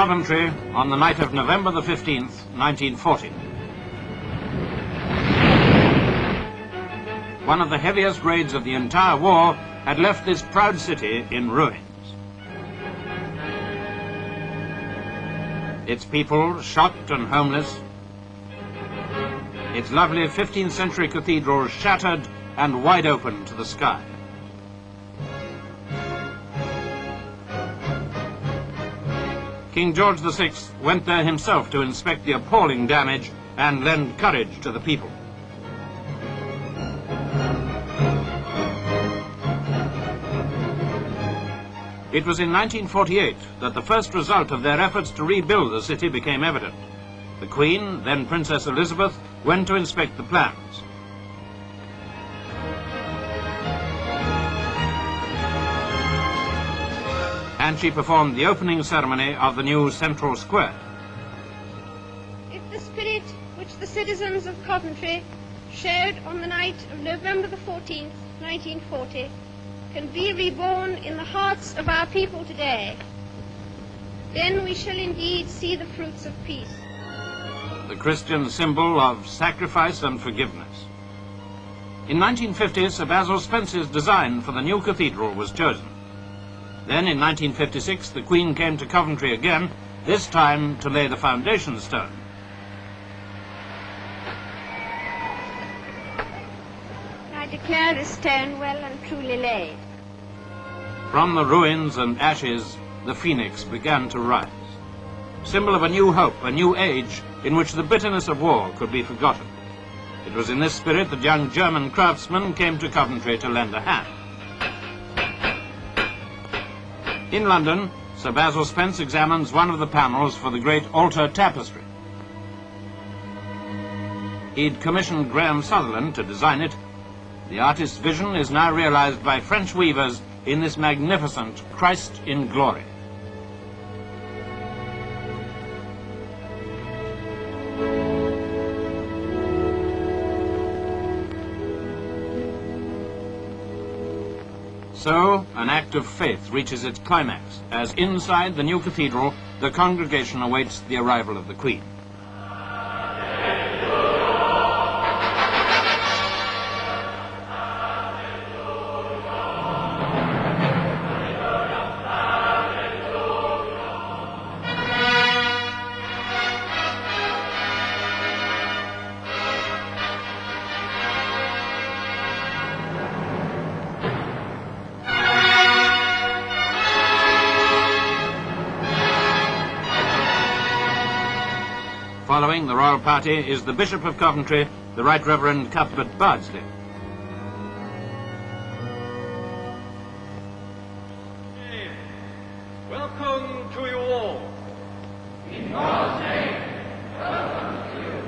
Coventry on the night of November the 15th, 1940. One of the heaviest raids of the entire war had left this proud city in ruins. Its people shot and homeless, its lovely 15th century cathedral shattered and wide open to the sky. King George VI went there himself to inspect the appalling damage and lend courage to the people. It was in 1948 that the first result of their efforts to rebuild the city became evident. The Queen, then Princess Elizabeth, went to inspect the plans. And she performed the opening ceremony of the new central square. If the spirit which the citizens of Coventry shared on the night of November the 14th, 1940, can be reborn in the hearts of our people today, then we shall indeed see the fruits of peace. The Christian symbol of sacrifice and forgiveness. In 1950, Sir Basil Spence's design for the new cathedral was chosen. Then in 1956, the Queen came to Coventry again, this time to lay the foundation stone. I declare this stone well and truly laid. From the ruins and ashes, the phoenix began to rise, symbol of a new hope, a new age in which the bitterness of war could be forgotten. It was in this spirit that young German craftsmen came to Coventry to lend a hand. In London, Sir Basil Spence examines one of the panels for the great altar tapestry. He'd commissioned Graham Sutherland to design it. The artist's vision is now realized by French weavers in this magnificent Christ in glory. So, an act of faith reaches its climax, as inside the new cathedral, the congregation awaits the arrival of the Queen. Following the royal party is the Bishop of Coventry, the Right Reverend Cuthbert Bardsley. Welcome to you all. In God's name, welcome to you.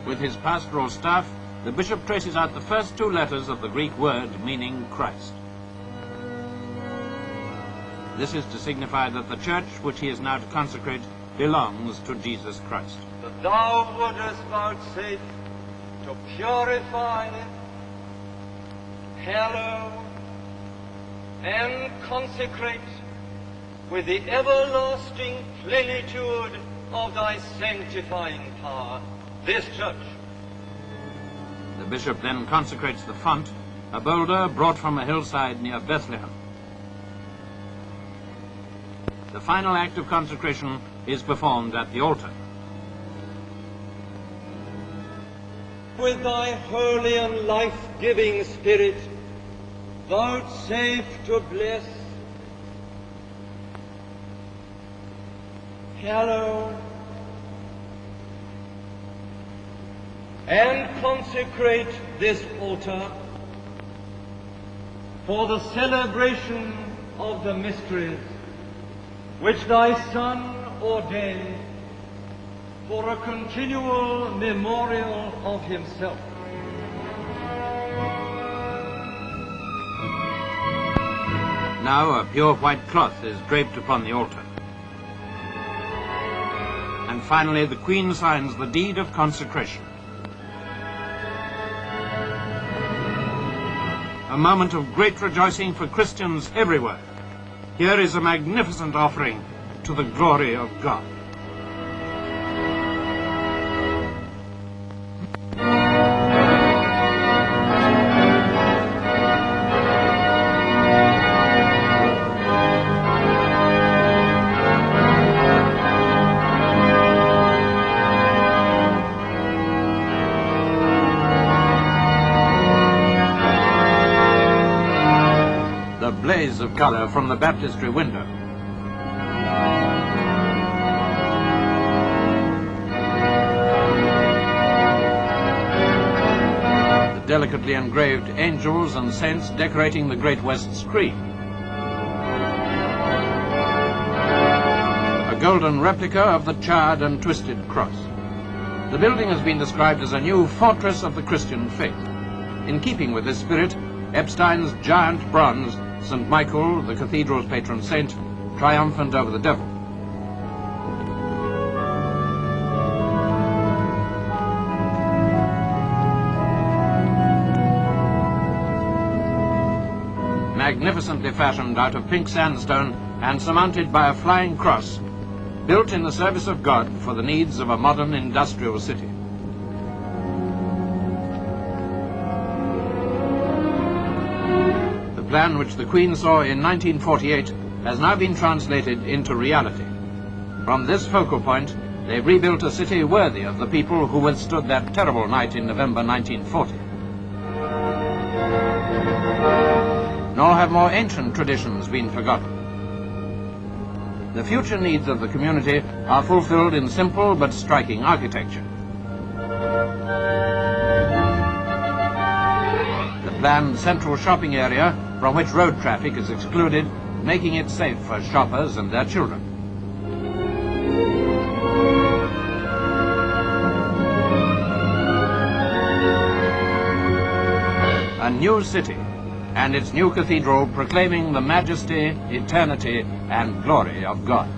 With his pastoral staff, the bishop traces out the first two letters of the Greek word meaning Christ. This is to signify that the church, which he is now to consecrate, belongs to Jesus Christ. That thou wouldest vouchsafe to purify, hallow, and consecrate with the everlasting plenitude of thy sanctifying power this church. The bishop then consecrates the font, a boulder brought from a hillside near Bethlehem. The final act of consecration is performed at the altar. With thy holy and life-giving spirit, vouchsafe to bless, hallow, and consecrate this altar for the celebration of the mysteries which thy Son ordained for a continual memorial of himself. Now a pure white cloth is draped upon the altar. And finally the Queen signs the deed of consecration. A moment of great rejoicing for Christians everywhere. Here is a magnificent offering to to the glory of God. The blaze of colour from the baptistry window. The delicately engraved angels and saints decorating the great west screen. A golden replica of the charred and twisted cross. The building has been described as a new fortress of the Christian faith. In keeping with this spirit, Epstein's giant bronze, St. Michael, the cathedral's patron saint, triumphant over the devil. Magnificently fashioned out of pink sandstone and surmounted by a flying cross, built in the service of God for the needs of a modern industrial city. The plan which the Queen saw in 1948 has now been translated into reality. From this focal point, they rebuilt a city worthy of the people who withstood that terrible night in November 1940. Nor have more ancient traditions been forgotten. The future needs of the community are fulfilled in simple but striking architecture. The planned central shopping area from which road traffic is excluded, making it safe for shoppers and their children. A new city, and its new cathedral proclaiming the majesty, eternity, and glory of God.